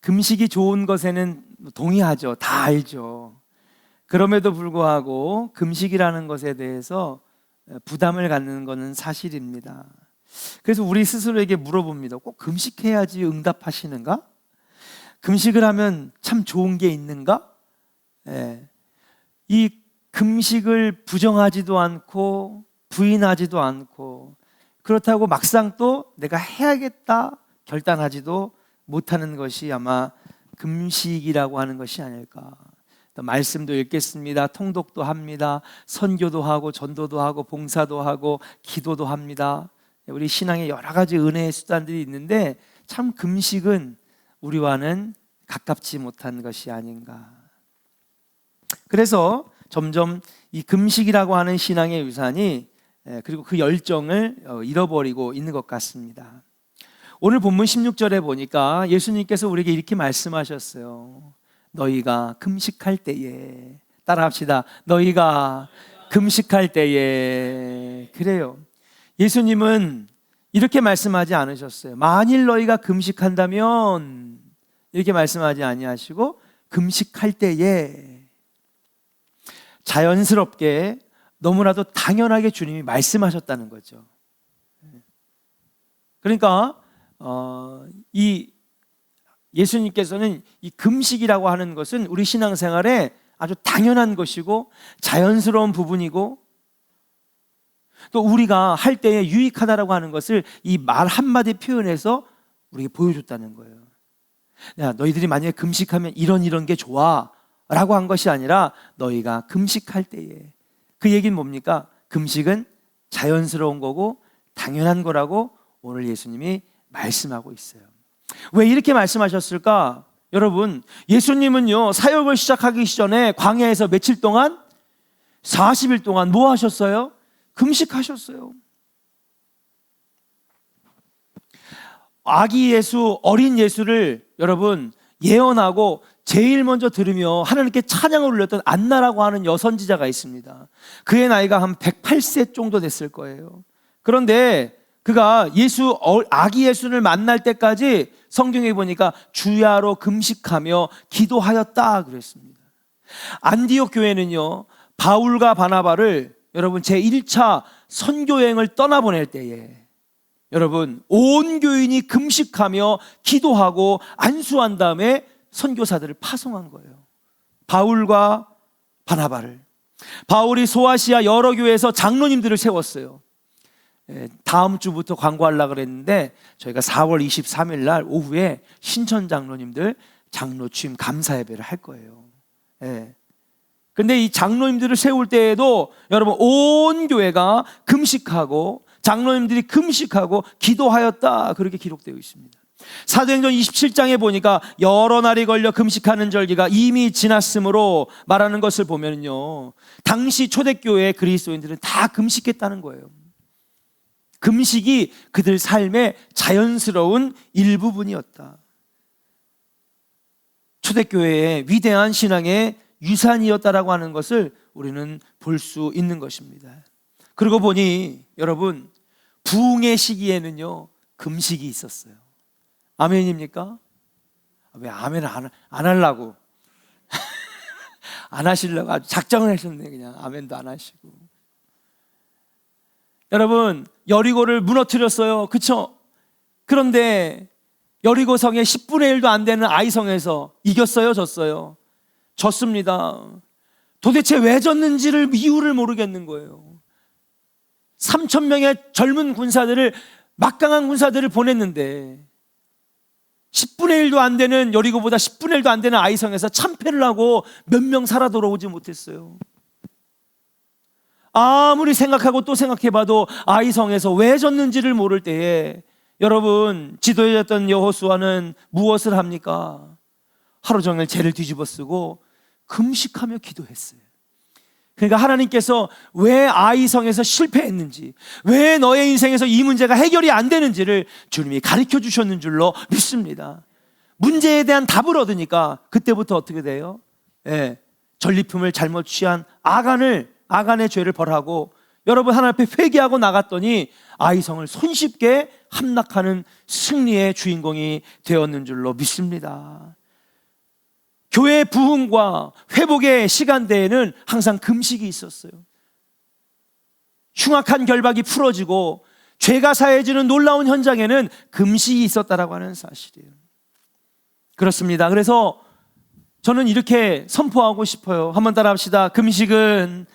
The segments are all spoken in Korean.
금식이 좋은 것에는 동의하죠. 다 알죠. 그럼에도 불구하고 금식이라는 것에 대해서 부담을 갖는 것은 사실입니다. 그래서 우리 스스로에게 물어봅니다. 꼭 금식해야지 응답하시는가? 금식을 하면 참 좋은 게 있는가? 이 금식을 부정하지도 않고 부인하지도 않고, 그렇다고 막상 또 내가 해야겠다 결단하지도 못하는 것이 아마 금식이라고 하는 것이 아닐까. 말씀도 읽겠습니다. 통독도 합니다. 선교도 하고 전도도 하고 봉사도 하고 기도도 합니다. 우리 신앙에 여러 가지 은혜의 수단들이 있는데 참 금식은 우리와는 가깝지 못한 것이 아닌가. 그래서 점점 이 금식이라고 하는 신앙의 유산이 그리고 그 열정을 잃어버리고 있는 것 같습니다. 오늘 본문 16절에 보니까 예수님께서 우리에게 이렇게 말씀하셨어요. 너희가 금식할 때에, 따라합시다. 너희가 금식할 때에. 그래요. 예수님은 이렇게 말씀하지 않으셨어요. 만일 너희가 금식한다면, 이렇게 말씀하지 아니하시고 금식할 때에, 자연스럽게 너무나도 당연하게 주님이 말씀하셨다는 거죠. 그러니까 이 예수님께서는 이 금식이라고 하는 것은 우리 신앙생활에 아주 당연한 것이고 자연스러운 부분이고, 또 우리가 할 때에 유익하다라고 하는 것을 이 말 한마디 표현해서 우리에게 보여줬다는 거예요. 야, 너희들이 만약에 금식하면 이런 게 좋아 라고 한 것이 아니라 너희가 금식할 때에. 그 얘기는 뭡니까? 금식은 자연스러운 거고 당연한 거라고 오늘 예수님이 말씀하고 있어요. 왜 이렇게 말씀하셨을까? 여러분, 예수님은요 사역을 시작하기 전에 광야에서 며칠 동안? 40일 동안 뭐 하셨어요? 금식하셨어요. 아기 예수, 어린 예수를 여러분 예언하고 제일 먼저 들으며 하나님께 찬양을 올렸던 안나라고 하는 여선지자가 있습니다. 그의 나이가 한 108세 정도 됐을 거예요. 그런데 그가 아기 예수를 만날 때까지 성경에 보니까 주야로 금식하며 기도하였다 그랬습니다. 안디옥 교회는요 바울과 바나바를 여러분 제1차 선교여행을 떠나보낼 때에 여러분 온 교인이 금식하며 기도하고 안수한 다음에 선교사들을 파송한 거예요. 바울과 바나바를. 바울이 소아시아 여러 교회에서 장로님들을 세웠어요. 다음 주부터 광고하려고 그랬는데 저희가 4월 23일 날 오후에 신천 장로님들 장로 취임 감사 예배를 할 거예요. 근데 이 장로님들을 세울 때에도 여러분 온 교회가 금식하고 장로님들이 금식하고 기도하였다 그렇게 기록되어 있습니다. 사도행전 27장에 보니까 여러 날이 걸려 금식하는 절기가 이미 지났으므로 말하는 것을 보면요 당시 초대교회 그리스도인들은 다 금식했다는 거예요. 금식이 그들 삶의 자연스러운 일부분이었다. 초대교회의 위대한 신앙의 유산이었다라고 하는 것을 우리는 볼 수 있는 것입니다. 그러고 보니 여러분 부흥의 시기에는요 금식이 있었어요. 아멘입니까? 왜 아멘을 안 하려고 안 하시려고 아주 작정을 하셨네. 그냥 아멘도 안 하시고. 여러분 여리고를 무너뜨렸어요. 그쵸? 그런데 여리고성의 10분의 1도 안 되는 아이성에서 이겼어요? 졌어요? 졌습니다. 도대체 왜 졌는지를 이유를 모르겠는 거예요. 3,000명의 젊은 군사들을 막강한 군사들을 보냈는데 10분의 1도 안 되는 여리고보다 10분의 1도 안 되는 아이성에서 참패를 하고 몇 명 살아 돌아오지 못했어요. 아무리 생각하고 또 생각해봐도 아이성에서 왜 졌는지를 모를 때에 여러분 지도자였던 여호수아는 무엇을 합니까? 하루 종일 죄를 뒤집어 쓰고 금식하며 기도했어요. 그러니까 하나님께서 왜 아이성에서 실패했는지, 왜 너의 인생에서 이 문제가 해결이 안 되는지를 주님이 가르쳐 주셨는 줄로 믿습니다. 문제에 대한 답을 얻으니까 그때부터 어떻게 돼요? 전리품을 잘못 취한 아간의 죄를 벌하고 여러분 하나님 앞에 회개하고 나갔더니 아이성을 손쉽게 함락하는 승리의 주인공이 되었는 줄로 믿습니다. 교회의 부흥과 회복의 시간대에는 항상 금식이 있었어요. 흉악한 결박이 풀어지고 죄가 사해지는 놀라운 현장에는 금식이 있었다라고 하는 사실이에요. 그렇습니다. 그래서 저는 이렇게 선포하고 싶어요. 한번 따라 합시다. 금식은,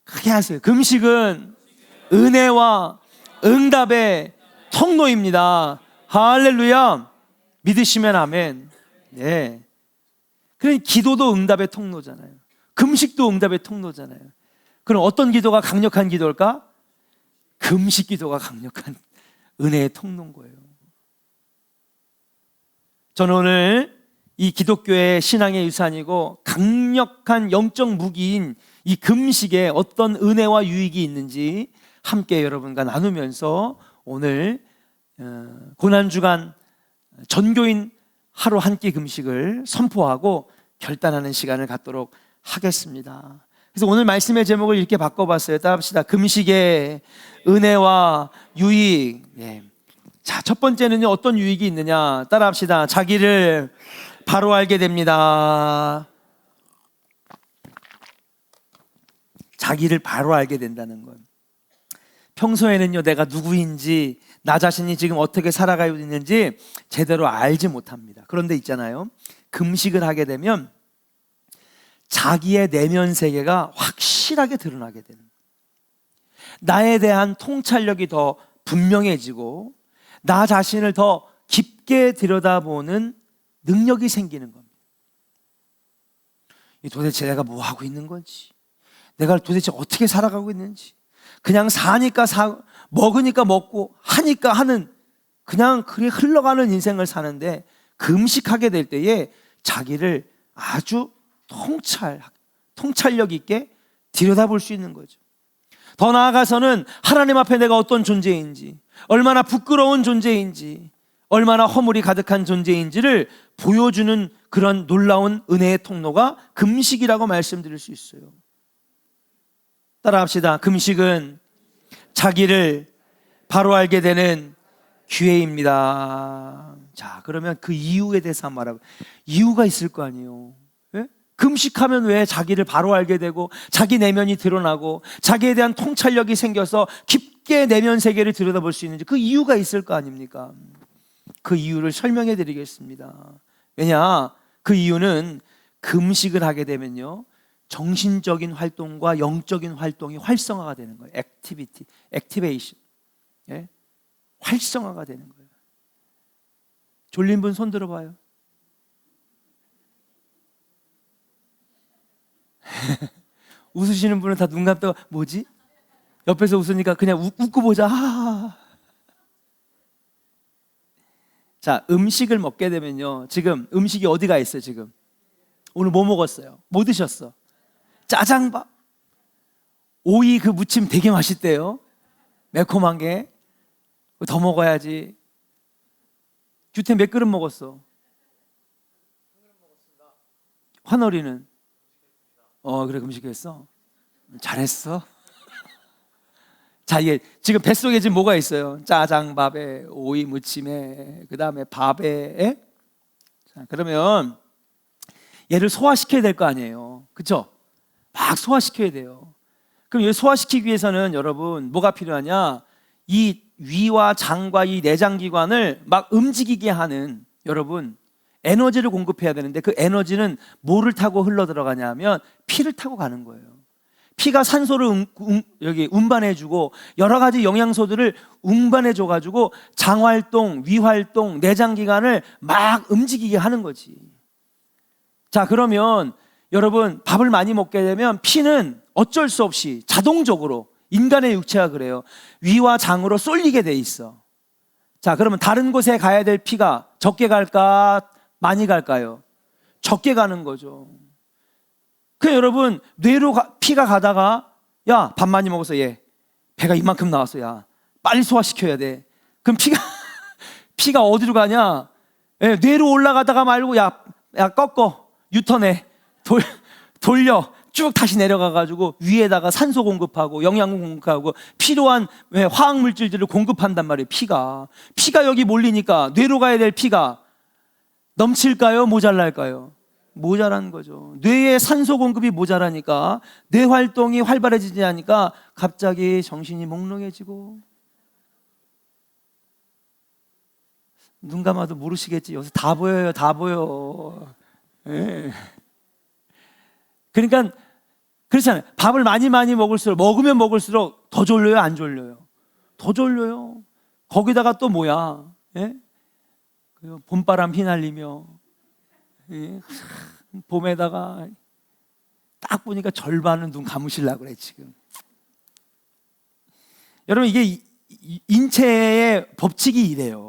크게 하세요. 금식은 은혜와 응답의 통로입니다. 할렐루야. 믿으시면 아멘. 네. 그러니 기도도 응답의 통로잖아요. 금식도 응답의 통로잖아요. 그럼 어떤 기도가 강력한 기도일까? 금식 기도가 강력한 은혜의 통로인 거예요. 저는 오늘 이 기독교의 신앙의 유산이고 강력한 영적 무기인 이 금식에 어떤 은혜와 유익이 있는지 함께 여러분과 나누면서 오늘 고난주간 전교인 하루 한 끼 금식을 선포하고 결단하는 시간을 갖도록 하겠습니다. 그래서 오늘 말씀의 제목을 이렇게 바꿔봤어요. 따라합시다. 금식의 은혜와 유익. 네. 자, 첫 번째는요, 어떤 유익이 있느냐? 따라합시다. 자기를 바로 알게 됩니다. 자기를 바로 알게 된다는 건, 평소에는요, 내가 누구인지, 나 자신이 지금 어떻게 살아가고 있는지 제대로 알지 못합니다. 그런데 있잖아요, 금식을 하게 되면 자기의 내면 세계가 확실하게 드러나게 되는 거예요. 나에 대한 통찰력이 더 분명해지고 나 자신을 더 깊게 들여다보는 능력이 생기는 겁니다. 도대체 내가 뭐 하고 있는 건지, 내가 도대체 어떻게 살아가고 있는지, 그냥 사니까 먹으니까 먹고 하니까 하는, 그냥 그게 흘러가는 인생을 사는데 금식하게 될 때에 자기를 아주 통찰력 있게 들여다볼 수 있는 거죠. 더 나아가서는 하나님 앞에 내가 어떤 존재인지, 얼마나 부끄러운 존재인지, 얼마나 허물이 가득한 존재인지를 보여주는 그런 놀라운 은혜의 통로가 금식이라고 말씀드릴 수 있어요. 따라합시다. 금식은 자기를 바로 알게 되는 기회입니다. 자, 그러면 그 이유에 대해서 한번 알아봐요. 이유가 있을 거 아니에요. 예? 금식하면 왜 자기를 바로 알게 되고 자기 내면이 드러나고 자기에 대한 통찰력이 생겨서 깊게 내면 세계를 들여다볼 수 있는지 그 이유가 있을 거 아닙니까? 그 이유를 설명해 드리겠습니다. 왜냐? 그 이유는 금식을 하게 되면요, 정신적인 활동과 영적인 활동이 활성화가 되는 거예요. 액티베이션. 예? 활성화가 되는 거예요. 졸린 분 손 들어봐요. 웃으시는 분은 다 눈 감다가 뭐지? 옆에서 웃으니까 그냥 웃고 보자. 자, 음식을 먹게 되면요, 지금 음식이 어디가 있어요? 지금 오늘 뭐 먹었어요? 뭐 드셨어? 짜장밥. 오이 그 무침 되게 맛있대요. 매콤한 게. 더 먹어야지. 규태 몇 그릇 먹었어? 환월이는? 그래, 금식했어. 잘했어. 자, 이게 지금 뱃속에 지금 뭐가 있어요? 짜장밥에, 오이 무침에, 그 다음에 밥에. 자, 그러면 얘를 소화시켜야 될 거 아니에요. 그렇죠? 막 소화시켜야 돼요. 그럼 얘 소화시키기 위해서는 여러분 뭐가 필요하냐? 이 위와 장과 이 내장기관을 막 움직이게 하는, 여러분, 에너지를 공급해야 되는데 그 에너지는 뭐를 타고 흘러 들어가냐면 피를 타고 가는 거예요. 피가 산소를 여기 운반해주고 여러 가지 영양소들을 운반해줘가지고 장활동, 위활동, 내장기관을 막 움직이게 하는 거지. 자, 그러면 여러분, 밥을 많이 먹게 되면 피는 어쩔 수 없이 자동적으로, 인간의 육체가 그래요, 위와 장으로 쏠리게 돼 있어. 자, 그러면 다른 곳에 가야 될 피가 적게 갈까, 많이 갈까요? 적게 가는 거죠. 그 여러분, 뇌로 피가 가다가, 야, 밥 많이 먹어서 얘 배가 이만큼 나왔어, 야 빨리 소화시켜야 돼. 그럼 피가 어디로 가냐? 뇌로 올라가다가 말고 야 꺾어, 유턴해, 돌려, 쭉 다시 내려가가지고 위에다가 산소 공급하고 영양 공급하고 필요한 화학 물질들을 공급한단 말이에요. 피가 여기 몰리니까 뇌로 가야 될 피가 넘칠까요? 모자랄까요? 모자란 거죠. 뇌에 산소 공급이 모자라니까 뇌 활동이 활발해지지 않으니까 갑자기 정신이 몽롱해지고, 눈 감아도 모르시겠지. 여기서 다 보여요. 다 보여. 예. 그러니까 그렇잖아요. 밥을 많이 먹으면 먹을수록 더 졸려요, 안 졸려요? 더 졸려요. 거기다가 또 뭐야? 예? 봄바람 휘날리며, 예? 봄에다가 딱 보니까 절반은 눈 감으시려고 그래 지금. 여러분, 이게 인체의 법칙이 이래요.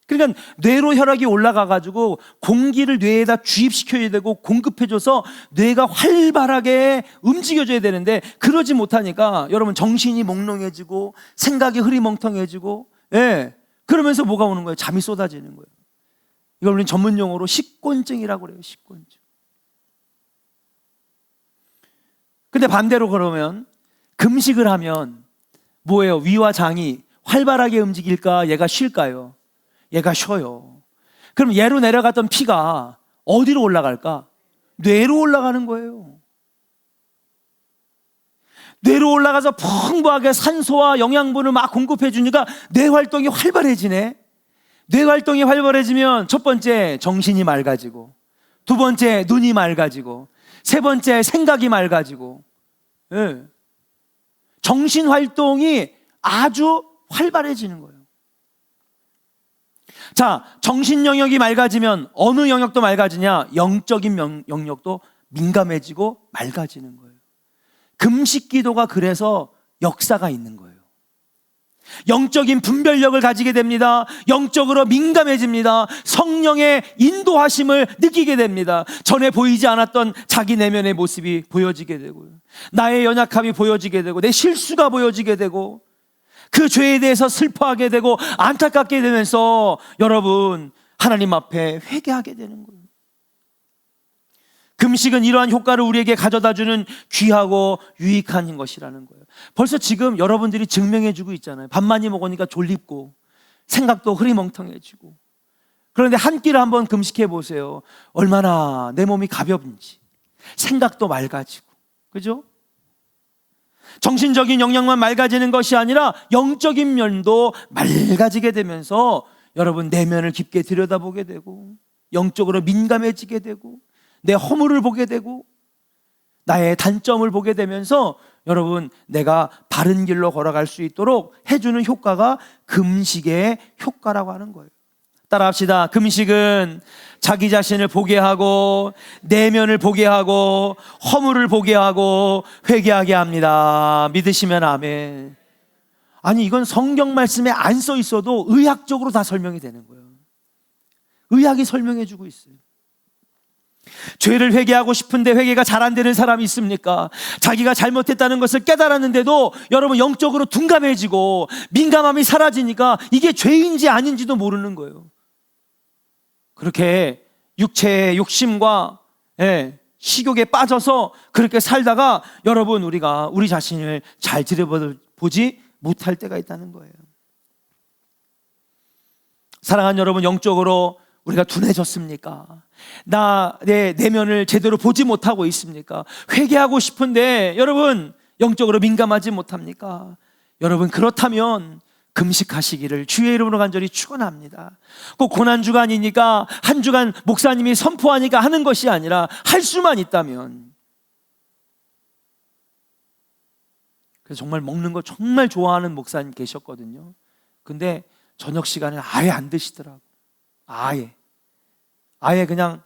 그러니까 뇌로 혈압이 올라가가지고 공기를 뇌에다 주입시켜야 되고 공급해줘서 뇌가 활발하게 움직여줘야 되는데, 그러지 못하니까 여러분 정신이 몽롱해지고 생각이 흐리멍텅해지고, 예, 그러면서 뭐가 오는 거예요? 잠이 쏟아지는 거예요. 이걸 우리는 전문 용어로 식곤증이라고 그래요. 식곤증. 근데 반대로 그러면 금식을 하면 뭐예요? 위와 장이 활발하게 움직일까? 얘가 쉴까요? 얘가 쉬어요. 그럼 얘로 내려갔던 피가 어디로 올라갈까? 뇌로 올라가는 거예요. 뇌로 올라가서 풍부하게 산소와 영양분을 막 공급해 주니까 뇌 활동이 활발해지네. 뇌 활동이 활발해지면 첫 번째 정신이 맑아지고, 두 번째 눈이 맑아지고, 세 번째 생각이 맑아지고, 예. 정신 활동이 아주 활발해지는 거예요. 자, 정신 영역이 맑아지면 어느 영역도 맑아지냐? 영적인 영역도 민감해지고 맑아지는 거예요. 금식 기도가 그래서 역사가 있는 거예요. 영적인 분별력을 가지게 됩니다. 영적으로 민감해집니다. 성령의 인도하심을 느끼게 됩니다. 전에 보이지 않았던 자기 내면의 모습이 보여지게 되고요, 나의 연약함이 보여지게 되고, 내 실수가 보여지게 되고, 그 죄에 대해서 슬퍼하게 되고 안타깝게 되면서 여러분 하나님 앞에 회개하게 되는 거예요. 금식은 이러한 효과를 우리에게 가져다주는 귀하고 유익한 것이라는 거예요. 벌써 지금 여러분들이 증명해주고 있잖아요. 밥 많이 먹으니까 졸립고 생각도 흐리멍텅해지고. 그런데 한 끼를 한번 금식해 보세요. 얼마나 내 몸이 가벼운지, 생각도 맑아지고, 그죠? 정신적인 영역만 맑아지는 것이 아니라 영적인 면도 맑아지게 되면서 여러분 내면을 깊게 들여다보게 되고, 영적으로 민감해지게 되고, 내 허물을 보게 되고, 나의 단점을 보게 되면서 여러분 내가 바른 길로 걸어갈 수 있도록 해주는 효과가 금식의 효과라고 하는 거예요. 따라합시다. 금식은 자기 자신을 보게 하고, 내면을 보게 하고, 허물을 보게 하고, 회개하게 합니다. 믿으시면 아멘. 아니, 이건 성경 말씀에 안 써 있어도 의학적으로 다 설명이 되는 거예요. 의학이 설명해 주고 있어요. 죄를 회개하고 싶은데 회개가 잘 안 되는 사람이 있습니까? 자기가 잘못했다는 것을 깨달았는데도 여러분 영적으로 둔감해지고 민감함이 사라지니까 이게 죄인지 아닌지도 모르는 거예요. 그렇게 육체의 욕심과 식욕에 빠져서 그렇게 살다가 여러분 우리가 우리 자신을 잘 들여보지 못할 때가 있다는 거예요. 사랑하는 여러분, 영적으로 우리가 둔해졌습니까? 내 내면을 제대로 보지 못하고 있습니까? 회개하고 싶은데 여러분 영적으로 민감하지 못합니까? 여러분 그렇다면 금식하시기를 주의 이름으로 간절히 축원합니다. 꼭 고난주간이니까 한 주간 목사님이 선포하니까 하는 것이 아니라 할 수만 있다면. 그래서 정말 먹는 거 정말 좋아하는 목사님 계셨거든요. 근데 저녁 시간에 아예 안 드시더라고. 아예 그냥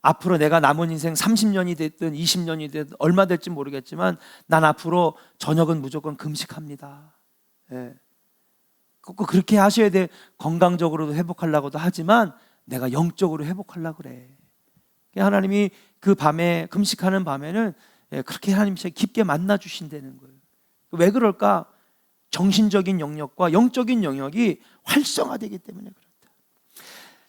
앞으로 내가 남은 인생 30년이 됐든 20년이 됐든 얼마 될지 모르겠지만 난 앞으로 저녁은 무조건 금식합니다. 예. 꼭 그렇게 하셔야 돼. 건강적으로도 회복하려고도 하지만 내가 영적으로 회복하려고 그래. 하나님이 그 밤에 금식하는 밤에는 그렇게 하나님이 깊게 만나 주신다는 거예요. 왜 그럴까? 정신적인 영역과 영적인 영역이 활성화되기 때문에 그렇다.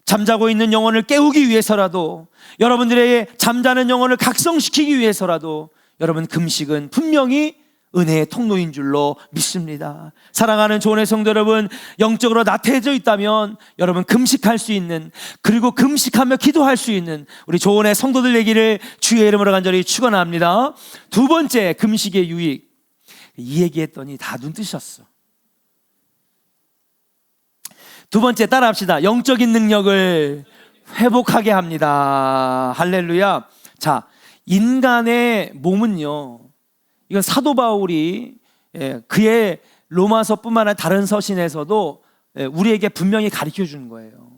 잠자고 있는 영혼을 깨우기 위해서라도, 여러분들의 잠자는 영혼을 각성시키기 위해서라도 여러분, 금식은 분명히 은혜의 통로인 줄로 믿습니다. 사랑하는 조은의 성도 여러분, 영적으로 나태해져 있다면 여러분 금식할 수 있는, 그리고 금식하며 기도할 수 있는 우리 조은의 성도들 되기를 주의 이름으로 간절히 축원합니다. 두 번째 금식의 유익, 이 얘기했더니 다 눈 뜨셨어. 두 번째 따라합시다. 영적인 능력을 회복하게 합니다. 할렐루야. 자, 인간의 몸은요, 이건 사도 바울이 그의 로마서뿐만 아니라 다른 서신에서도 우리에게 분명히 가르쳐 주는 거예요.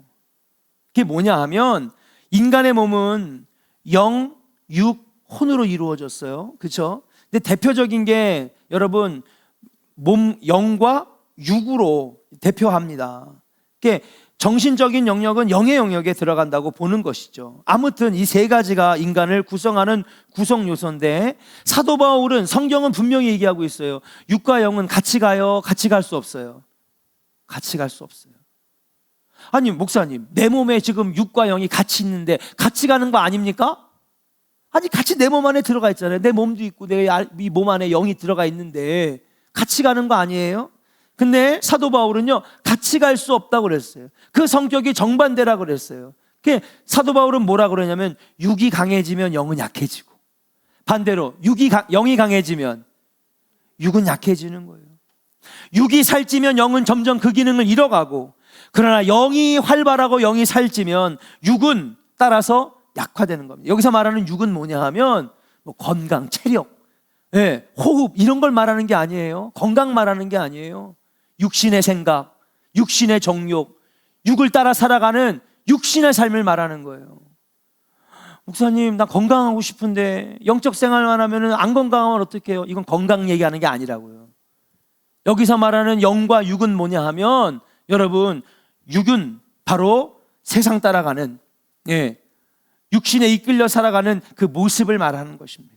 그게 뭐냐 하면, 인간의 몸은 영, 육, 혼으로 이루어졌어요. 그렇죠? 근데 대표적인 게 여러분, 몸 영과 육으로 대표합니다. 그게 정신적인 영역은 영의 영역에 들어간다고 보는 것이죠. 아무튼 이 세 가지가 인간을 구성하는 구성 요소인데, 사도 바울은, 성경은 분명히 얘기하고 있어요. 육과 영은 같이 가요? 같이 갈 수 없어요? 같이 갈 수 없어요. 아니 목사님, 내 몸에 지금 육과 영이 같이 있는데 같이 가는 거 아닙니까? 아니 같이 내 몸 안에 들어가 있잖아요. 내 몸도 있고 내 몸 안에 영이 들어가 있는데 같이 가는 거 아니에요? 근데 사도 바울은요, 같이 갈 수 없다고 그랬어요. 그 성격이 정반대라고 그랬어요. 사도 바울은 뭐라 그러냐면, 육이 강해지면 영은 약해지고, 반대로 영이 강해지면 육은 약해지는 거예요. 육이 살찌면 영은 점점 그 기능을 잃어가고, 그러나 영이 활발하고 영이 살찌면 육은 따라서 약화되는 겁니다. 여기서 말하는 육은 뭐냐 하면 뭐 건강, 체력, 호흡 이런 걸 말하는 게 아니에요. 건강 말하는 게 아니에요. 육신의 생각, 육신의 정욕, 육을 따라 살아가는 육신의 삶을 말하는 거예요. 목사님, 나 건강하고 싶은데 영적 생활만 하면 안 건강하면 어떡해요? 이건 건강 얘기하는 게 아니라고요. 여기서 말하는 영과 육은 뭐냐 하면, 여러분, 육은 바로 세상 따라가는, 육신에 이끌려 살아가는 그 모습을 말하는 것입니다.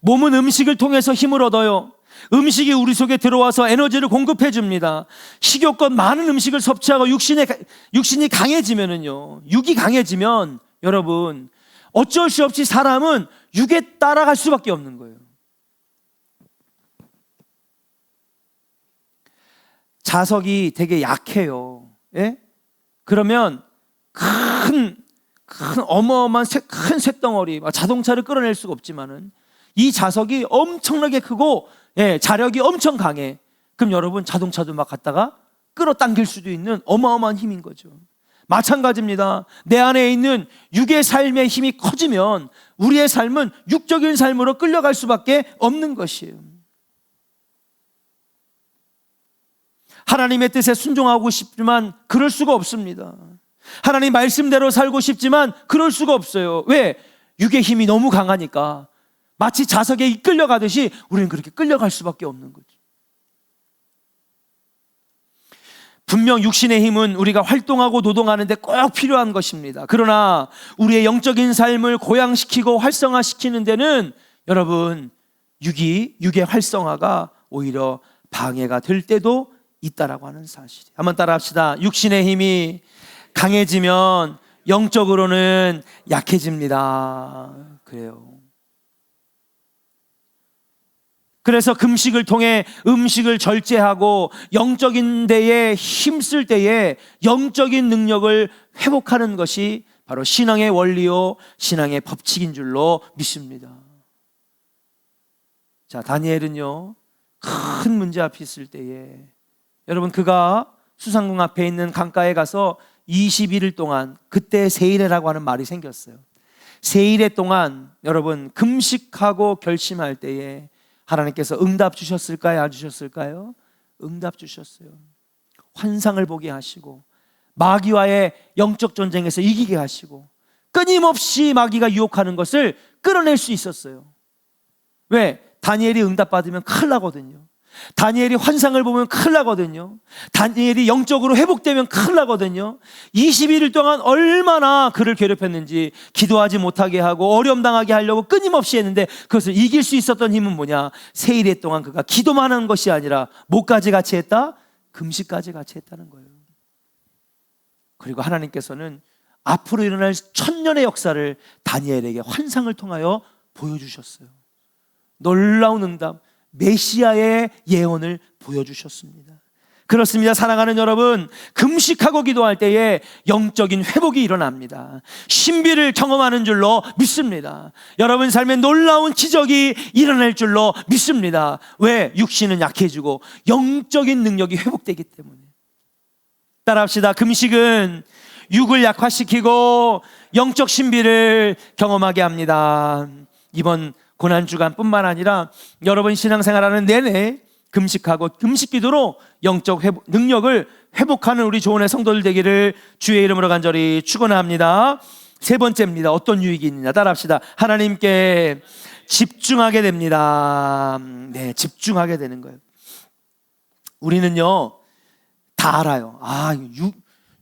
몸은 음식을 통해서 힘을 얻어요. 음식이 우리 속에 들어와서 에너지를 공급해 줍니다. 식욕껏 많은 음식을 섭취하고 육신이 강해지면은요, 육이 강해지면 여러분 어쩔 수 없이 사람은 육에 따라갈 수밖에 없는 거예요. 자석이 되게 약해요. 그러면 큰 어마어마한 큰 쇳덩어리, 자동차를 끌어낼 수가 없지만은 이 자석이 엄청나게 크고 자력이 엄청 강해. 그럼 여러분 자동차도 막 갖다가 끌어당길 수도 있는 어마어마한 힘인 거죠. 마찬가지입니다. 내 안에 있는 육의 삶의 힘이 커지면 우리의 삶은 육적인 삶으로 끌려갈 수밖에 없는 것이에요. 하나님의 뜻에 순종하고 싶지만 그럴 수가 없습니다. 하나님 말씀대로 살고 싶지만 그럴 수가 없어요. 왜? 육의 힘이 너무 강하니까. 마치 자석에 이끌려가듯이 우리는 그렇게 끌려갈 수밖에 없는 거죠. 분명 육신의 힘은 우리가 활동하고 노동하는 데 꼭 필요한 것입니다. 그러나 우리의 영적인 삶을 고양시키고 활성화시키는 데는 여러분, 육의 활성화가 오히려 방해가 될 때도 있다라고 하는 사실. 한번 따라합시다. 육신의 힘이 강해지면 영적으로는 약해집니다. 그래요. 그래서 금식을 통해 음식을 절제하고 영적인 데에 힘쓸 때에 영적인 능력을 회복하는 것이 바로 신앙의 원리요, 신앙의 법칙인 줄로 믿습니다. 자, 다니엘은요, 큰 문제 앞에 있을 때에 여러분, 그가 수상궁 앞에 있는 강가에 가서 21일 동안, 그때 세일해라고 하는 말이 생겼어요. 세일해 동안 여러분 금식하고 결심할 때에 하나님께서 응답 주셨을까요? 안 주셨을까요? 응답 주셨어요. 환상을 보게 하시고 마귀와의 영적 전쟁에서 이기게 하시고 끊임없이 마귀가 유혹하는 것을 끌어낼 수 있었어요. 왜? 다니엘이 응답 받으면 큰일 나거든요. 다니엘이 환상을 보면 큰일 나거든요. 다니엘이 영적으로 회복되면 큰일 나거든요. 21일 동안 얼마나 그를 괴롭혔는지, 기도하지 못하게 하고 어려움당하게 하려고 끊임없이 했는데 그것을 이길 수 있었던 힘은 뭐냐? 세일의 동안 그가 기도만 한 것이 아니라 뭐까지 같이 했다? 금식까지 같이 했다는 거예요. 그리고 하나님께서는 앞으로 일어날 천년의 역사를 다니엘에게 환상을 통하여 보여주셨어요. 놀라운 응답, 메시아의 예언을 보여주셨습니다. 그렇습니다. 사랑하는 여러분, 금식하고 기도할 때에 영적인 회복이 일어납니다. 신비를 경험하는 줄로 믿습니다. 여러분 삶에 놀라운 기적이 일어날 줄로 믿습니다. 왜? 육신은 약해지고 영적인 능력이 회복되기 때문에. 따라합시다. 금식은 육을 약화시키고 영적 신비를 경험하게 합니다. 이번 고난주간뿐만 아니라 여러분 신앙생활하는 내내 금식하고 금식기도로 영적 능력을 회복하는 우리 조은의 성도들 되기를 주의 이름으로 간절히 축원합니다. 세 번째입니다. 어떤 유익이 있느냐? 따라합시다. 하나님께 집중하게 됩니다. 네, 집중하게 되는 거예요. 우리는요 다 알아요.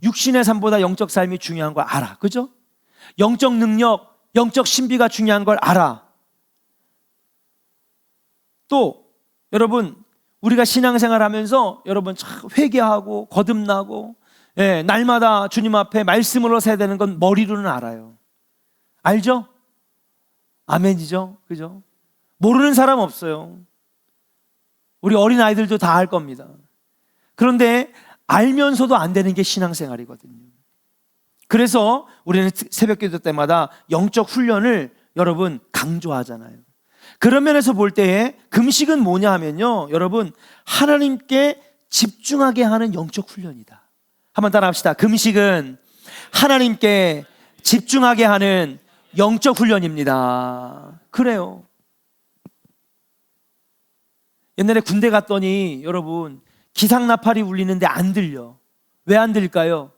육신의 삶보다 영적 삶이 중요한 걸 알아. 그죠? 영적 능력, 영적 신비가 중요한 걸 알아. 또 여러분 우리가 신앙생활 하면서 여러분 참 회개하고 거듭나고 날마다 주님 앞에 말씀으로 서야 되는 건 머리로는 알아요. 알죠? 아멘이죠? 그죠? 모르는 사람 없어요. 우리 어린 아이들도 다 알 겁니다. 그런데 알면서도 안 되는 게 신앙생활이거든요. 그래서 우리는 새벽기도 때마다 영적 훈련을 여러분 강조하잖아요. 그런 면에서 볼 때에 금식은 뭐냐 하면요, 여러분 하나님께 집중하게 하는 영적 훈련이다. 한번 따라 합시다. 금식은 하나님께 집중하게 하는 영적 훈련입니다. 그래요. 옛날에 군대 갔더니 여러분 기상나팔이 울리는데 안 들려. 왜 안 들릴까요?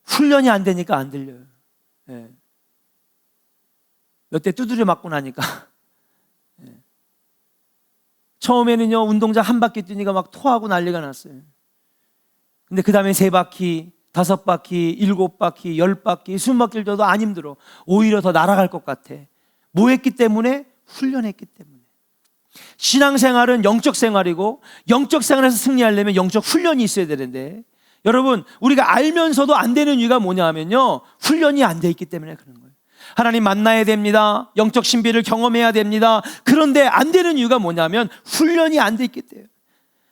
훈련이 안 되니까 안 들려요. 몇 대 두드려 맞고 나니까. 처음에는요 운동장 한 바퀴 뛰니까 막 토하고 난리가 났어요. 근데 그 다음에 3바퀴, 5바퀴, 7바퀴, 10바퀴, 20바퀴를 줘도 안 힘들어. 오히려 더 날아갈 것 같아. 뭐 했기 때문에? 훈련했기 때문에. 신앙생활은 영적 생활이고 영적 생활에서 승리하려면 영적 훈련이 있어야 되는데 여러분 우리가 알면서도 안 되는 이유가 뭐냐 하면요 훈련이 안 돼 있기 때문에 그런 거예요. 하나님 만나야 됩니다. 영적 신비를 경험해야 됩니다. 그런데 안 되는 이유가 뭐냐면 훈련이 안 돼 있기 때문에.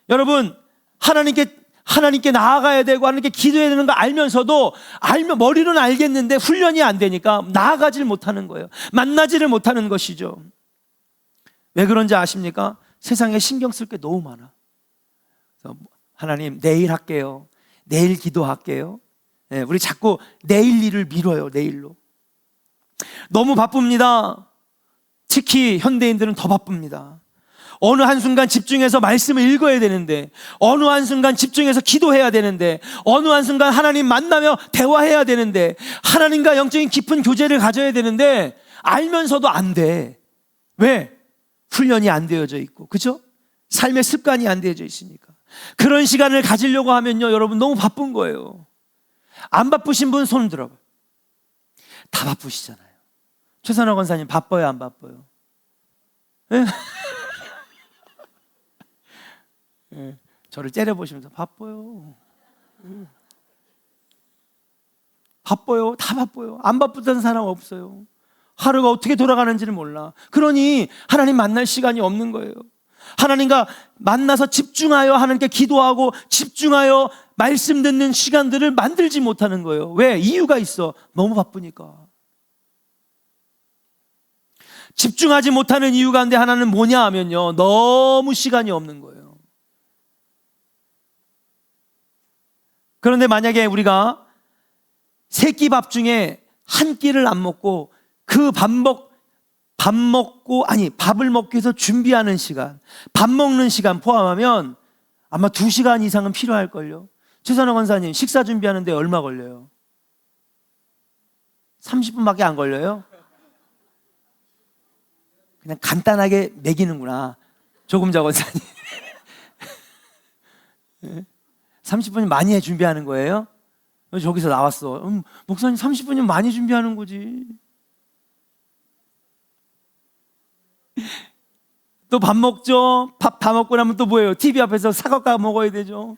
여러분 하나님께 나아가야 되고 하나님께 기도해야 되는 거 알면서도 머리로는 알겠는데 훈련이 안 되니까 나아가질 못하는 거예요. 만나지를 못하는 것이죠. 왜 그런지 아십니까? 세상에 신경 쓸 게 너무 많아. 그래서 하나님 내일 할게요. 내일 기도할게요. 우리 자꾸 내일 일을 미뤄요. 내일로. 너무 바쁩니다. 특히 현대인들은 더 바쁩니다. 어느 한순간 집중해서 말씀을 읽어야 되는데, 어느 한순간 집중해서 기도해야 되는데, 어느 한순간 하나님 만나며 대화해야 되는데, 하나님과 영적인 깊은 교제를 가져야 되는데 알면서도 안 돼. 왜? 훈련이 안 되어져 있고, 그죠? 삶의 습관이 안 되어져 있으니까. 그런 시간을 가지려고 하면요 여러분 너무 바쁜 거예요. 안 바쁘신 분 손 들어봐. 다 바쁘시잖아요. 최선화 권사님 바빠요 안 바빠요? 저를 째려보시면서 바빠요. 바빠요. 다 바빠요. 안 바쁘다는 사람 없어요. 하루가 어떻게 돌아가는지를 몰라. 그러니 하나님 만날 시간이 없는 거예요. 하나님과 만나서 집중하여 하나님께 기도하고 집중하여 말씀 듣는 시간들을 만들지 못하는 거예요. 왜? 이유가 있어. 너무 바쁘니까. 집중하지 못하는 이유 가운데 하나는 뭐냐 하면요 너무 시간이 없는 거예요. 그런데 만약에 우리가 3끼 밥 중에 한 끼를 안 먹고 그 밥을 먹기 위해서 준비하는 시간, 밥 먹는 시간 포함하면 아마 2시간 이상은 필요할걸요. 최선화 권사님 식사 준비하는데 얼마 걸려요? 30분밖에 안 걸려요? 그냥 간단하게 먹이는구나. 조금자 권사님 30분이 많이 준비하는 거예요? 저기서 나왔어. 목사님 30분이면 많이 준비하는 거지. 또 밥 먹죠. 밥 다 먹고 나면 또 뭐예요? TV 앞에서 사과가 먹어야 되죠.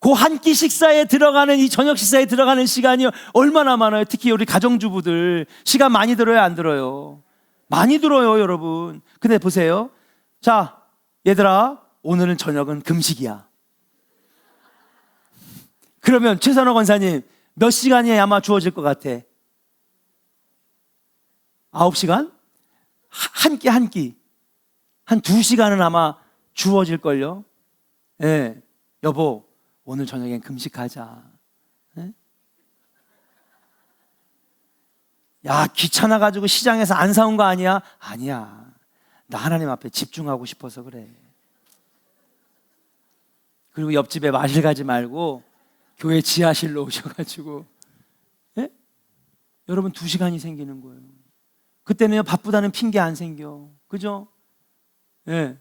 그 한 끼 식사에 들어가는 이 저녁 식사에 들어가는 시간이 얼마나 많아요. 특히 우리 가정주부들 시간 많이 들어요, 안 들어요? 많이 들어요, 여러분. 근데 보세요. 자, 얘들아, 오늘은 저녁은 금식이야. 그러면 최선호 권사님 몇 시간이 아마 주어질 것 같아? 9시간? 한 끼 한 끼. 한 2시간은 아마 주어질걸요. 예, 여보, 오늘 저녁엔 금식하자. 예? 야, 귀찮아가지고 시장에서 안 사온 거 아니야? 아니야. 나 하나님 앞에 집중하고 싶어서 그래. 그리고 옆집에 마실 가지 말고 교회 지하실로 오셔가지고, 예? 여러분 2시간이 생기는 거예요. 그때는 바쁘다는 핑계 안 생겨. 그죠? 예.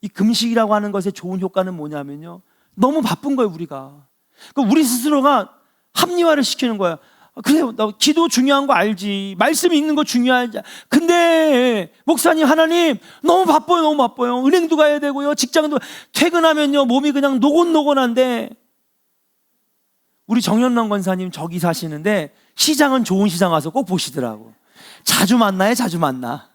이 금식이라고 하는 것의 좋은 효과는 뭐냐면요, 너무 바쁜 거예요, 우리가. 그러니까 우리 스스로가 합리화를 시키는 거야. 그래요, 나 기도 중요한 거 알지, 말씀이 있는 거 중요하지. 근데 목사님, 하나님 너무 바빠요, 너무 바빠요. 은행도 가야 되고요, 직장도. 퇴근하면요 몸이 그냥 노곤노곤한데. 우리 정연남 권사님 저기 사시는데 시장은 좋은 시장 와서 꼭 보시더라고. 자주 만나요, 자주 만나.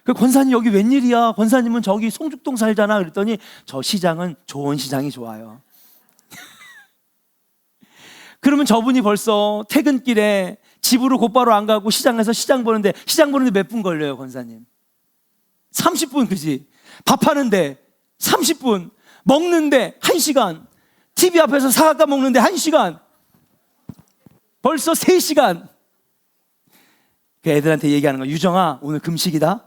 그 권사님 여기 웬일이야? 권사님은 저기 송죽동 살잖아. 그랬더니 저 시장은 좋은 시장이 좋아요. 그러면 저분이 벌써 퇴근길에 집으로 곧바로 안 가고 시장에서 시장 보는데 몇 분 걸려요, 권사님? 30분, 그지? 밥하는데 30분, 먹는데 1시간, TV 앞에서 사과가 먹는데 1시간, 벌써 3시간. 그 애들한테 얘기하는 거야. 유정아, 오늘 금식이다.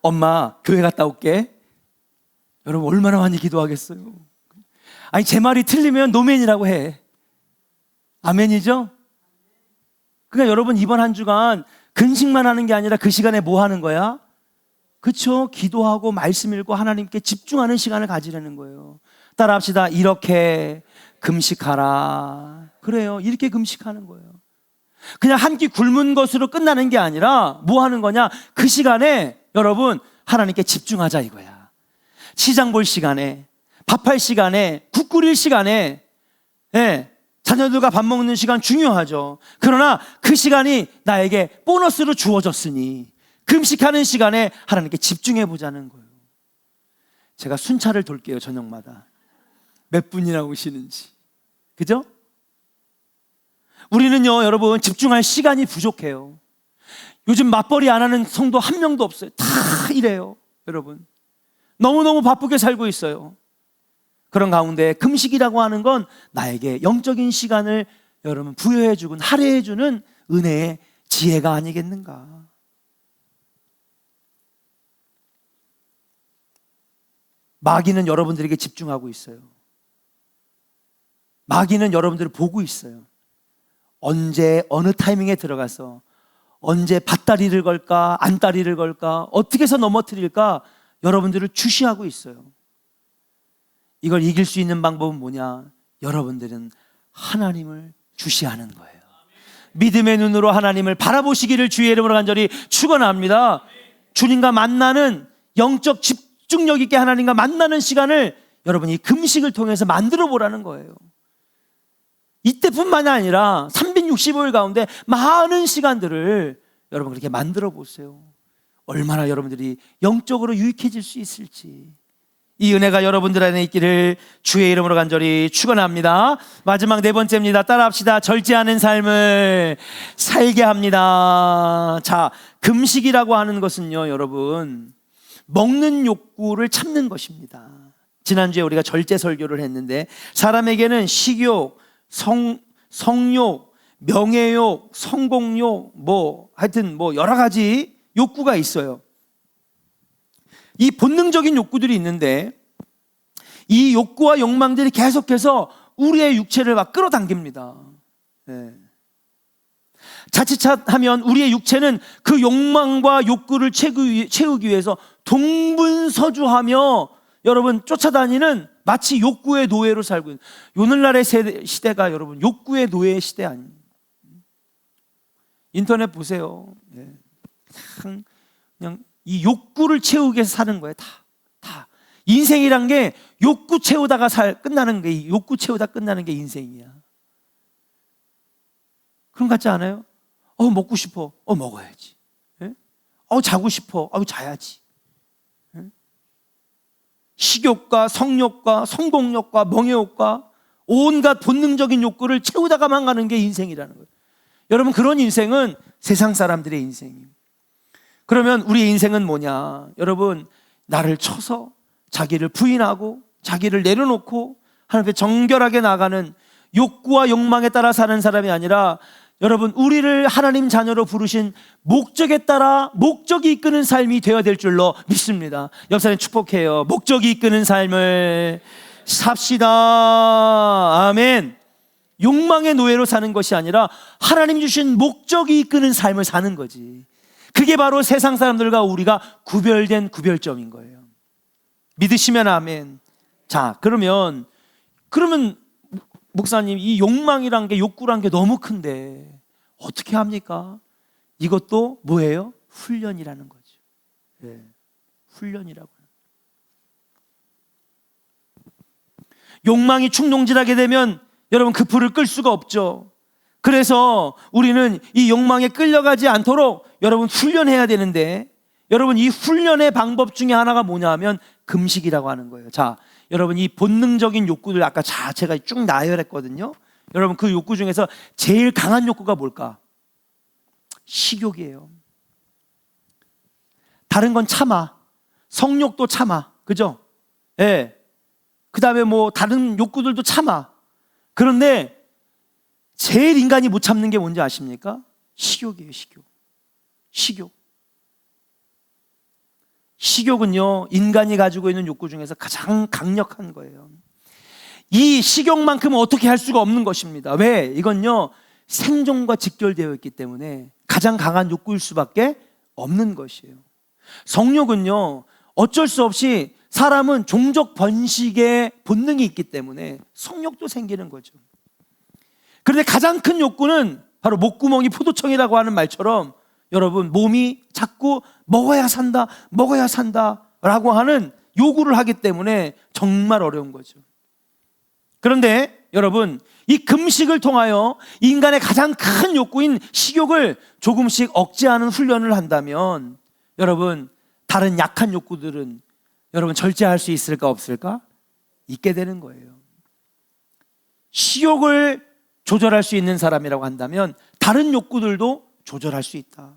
엄마 교회 갔다 올게. 여러분 얼마나 많이 기도하겠어요. 아니, 제 말이 틀리면 노맨이라고 해. 아멘이죠? 그러니까 여러분 이번 한 주간 근식만 하는 게 아니라 그 시간에 뭐 하는 거야? 그렇죠? 기도하고 말씀 읽고 하나님께 집중하는 시간을 가지려는 거예요. 따라합시다. 이렇게 금식하라. 그래요, 이렇게 금식하는 거예요. 그냥 한 끼 굶은 것으로 끝나는 게 아니라 뭐 하는 거냐? 그 시간에 여러분 하나님께 집중하자 이거야. 시장 볼 시간에, 밥할 시간에, 국 끓일 시간에, 예, 자녀들과 밥 먹는 시간 중요하죠. 그러나 그 시간이 나에게 보너스로 주어졌으니 금식하는 시간에 하나님께 집중해 보자는 거예요. 제가 순찰을 돌게요, 저녁마다. 몇 분이나 오시는지. 그죠? 우리는요, 여러분, 집중할 시간이 부족해요. 요즘 맞벌이 안 하는 성도 한 명도 없어요. 다 이래요, 여러분. 너무너무 바쁘게 살고 있어요. 그런 가운데 금식이라고 하는 건 나에게 영적인 시간을 여러분 부여해주고 할애해주는 은혜의 지혜가 아니겠는가. 마귀는 여러분들에게 집중하고 있어요. 마귀는 여러분들을 보고 있어요. 언제 어느 타이밍에 들어가서 언제 밭다리를 걸까 안다리를 걸까 어떻게 해서 넘어뜨릴까 여러분들을 주시하고 있어요. 이걸 이길 수 있는 방법은 뭐냐? 여러분들은 하나님을 주시하는 거예요. 믿음의 눈으로 하나님을 바라보시기를 주의 이름으로 간절히 축원합니다. 주님과 만나는 영적 집중력 있게 하나님과 만나는 시간을 여러분이 금식을 통해서 만들어 보라는 거예요. 이때뿐만 아니라 365일 가운데 많은 시간들을 여러분 그렇게 만들어 보세요. 얼마나 여러분들이 영적으로 유익해질 수 있을지. 이 은혜가 여러분들 안에 있기를 주의 이름으로 간절히 축원합니다. 마지막 4번째입니다. 따라합시다. 절제하는 삶을 살게 합니다. 자, 금식이라고 하는 것은요, 여러분, 먹는 욕구를 참는 것입니다. 지난주에 우리가 절제 설교를 했는데 사람에게는 식욕, 성욕, 명예욕, 성공욕, 하여튼 여러 가지 욕구가 있어요. 이 본능적인 욕구들이 있는데 이 욕구와 욕망들이 계속해서 우리의 육체를 막 끌어당깁니다. 네. 자칫하면 우리의 육체는 그 욕망과 욕구를 채우기 위해서 동분서주하며 여러분 쫓아다니는 마치 욕구의 노예로 살고 있는, 오늘날의 시대가 여러분 욕구의 노예의 시대 아닙니다. 인터넷 보세요. 그냥 이 욕구를 채우기 위해서 사는 거예요. 다. 인생이란 게 욕구 채우다가 끝나는 게, 욕구 채우다 끝나는 게 인생이야. 그런 것 같지 않아요? 먹고 싶어. 먹어야지. 예? 자고 싶어. 자야지. 예? 식욕과 성욕과 성공욕과 명예욕과 온갖 본능적인 욕구를 채우다가만 가는 게 인생이라는 거예요. 여러분, 그런 인생은 세상 사람들의 인생입니다. 그러면 우리의 인생은 뭐냐? 여러분, 나를 쳐서 자기를 부인하고 자기를 내려놓고 하나님 앞에 정결하게 나가는 욕구와 욕망에 따라 사는 사람이 아니라, 여러분, 우리를 하나님 자녀로 부르신 목적에 따라 목적이 이끄는 삶이 되어야 될 줄로 믿습니다. 옆 사람 축복해요. 목적이 이끄는 삶을 삽시다. 아멘. 욕망의 노예로 사는 것이 아니라 하나님 주신 목적이 이끄는 삶을 사는 거지. 그게 바로 세상 사람들과 우리가 구별된 구별점인 거예요. 믿으시면 아멘. 자, 그러면 목사님, 이 욕망이란 게, 욕구란 게 너무 큰데 어떻게 합니까? 이것도 뭐예요? 훈련이라는 거죠. 네, 훈련이라고. 욕망이 충동질하게 되면 여러분, 그 불을 끌 수가 없죠. 그래서 우리는 이 욕망에 끌려가지 않도록 여러분 훈련해야 되는데, 여러분, 이 훈련의 방법 중에 하나가 뭐냐 하면 금식이라고 하는 거예요. 자, 여러분, 이 본능적인 욕구들 아까 제가 쭉 나열했거든요. 여러분, 그 욕구 중에서 제일 강한 욕구가 뭘까? 식욕이에요. 다른 건 참아. 성욕도 참아. 그죠? 예. 네. 그 다음에 뭐 다른 욕구들도 참아. 그런데 제일 인간이 못 참는 게 뭔지 아십니까? 식욕이에요. 식욕. 식욕은요, 인간이 가지고 있는 욕구 중에서 가장 강력한 거예요. 이 식욕만큼은 어떻게 할 수가 없는 것입니다. 왜? 이건요, 생존과 직결되어 있기 때문에 가장 강한 욕구일 수밖에 없는 것이에요. 성욕은요, 어쩔 수 없이 사람은 종족 번식의 본능이 있기 때문에 성욕도 생기는 거죠. 그런데 가장 큰 욕구는 바로 목구멍이 포도청이라고 하는 말처럼, 여러분, 몸이 자꾸 먹어야 산다 라고 하는 요구를 하기 때문에 정말 어려운 거죠. 그런데 여러분, 이 금식을 통하여 인간의 가장 큰 욕구인 식욕을 조금씩 억제하는 훈련을 한다면, 여러분, 다른 약한 욕구들은 여러분 절제할 수 있을까 없을까? 있게 되는 거예요. 식욕을 조절할 수 있는 사람이라고 한다면 다른 욕구들도 조절할 수 있다.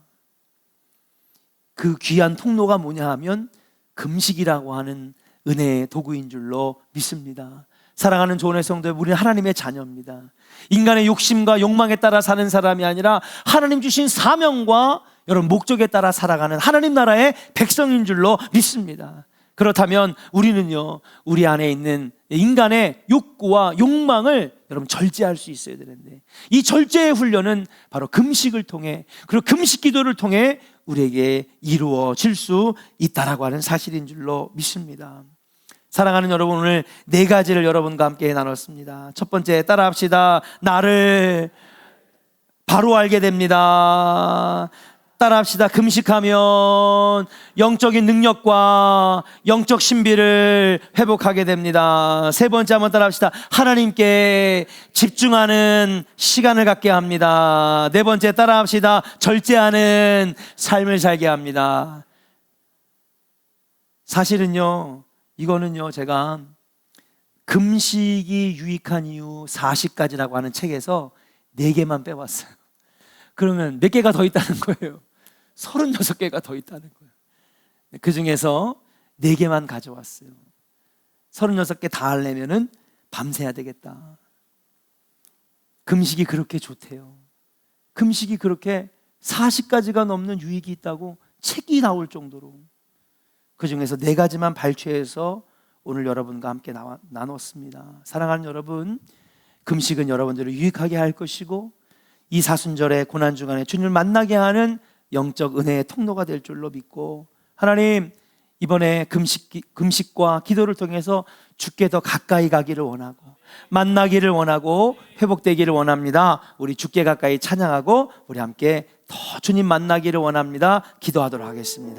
그 귀한 통로가 뭐냐 하면 금식이라고 하는 은혜의 도구인 줄로 믿습니다. 사랑하는 조은의 성도들, 우리는 하나님의 자녀입니다. 인간의 욕심과 욕망에 따라 사는 사람이 아니라 하나님 주신 사명과 여러분 목적에 따라 살아가는 하나님 나라의 백성인 줄로 믿습니다. 그렇다면 우리는요, 우리 안에 있는 인간의 욕구와 욕망을 여러분 절제할 수 있어야 되는데, 이 절제의 훈련은 바로 금식을 통해, 그리고 금식 기도를 통해 우리에게 이루어질 수 있다라고 하는 사실인 줄로 믿습니다. 사랑하는 여러분, 오늘 4가지를 여러분과 함께 나눴습니다. 첫 번째, 따라합시다. 나를 바로 알게 됩니다. 따라합시다. 금식하면 영적인 능력과 영적 신비를 회복하게 됩니다. 세 번째, 한번 따라합시다. 하나님께 집중하는 시간을 갖게 합니다. 네 번째, 따라합시다. 절제하는 삶을 살게 합니다. 사실은요, 이거는요, 제가 금식이 유익한 이유 40가지라고 하는 책에서 4개만 빼왔어요. 그러면 몇 개가 더 있다는 거예요? 36개가 더 있다는 거예요. 그 중에서 4개만 가져왔어요. 36개 다 하려면은 밤새야 되겠다. 금식이 그렇게 좋대요. 금식이 그렇게 40가지가 넘는 유익이 있다고 책이 나올 정도로, 그 중에서 4가지만 발췌해서 오늘 여러분과 함께 나눴습니다. 사랑하는 여러분, 금식은 여러분들을 유익하게 할 것이고, 이 사순절의 고난주간에 주님을 만나게 하는 영적 은혜의 통로가 될 줄로 믿고, 하나님, 이번에 금식과 기도를 통해서 주께 더 가까이 가기를 원하고, 만나기를 원하고, 회복되기를 원합니다. 우리 주께 가까이 찬양하고 우리 함께 더 주님 만나기를 원합니다. 기도하도록 하겠습니다.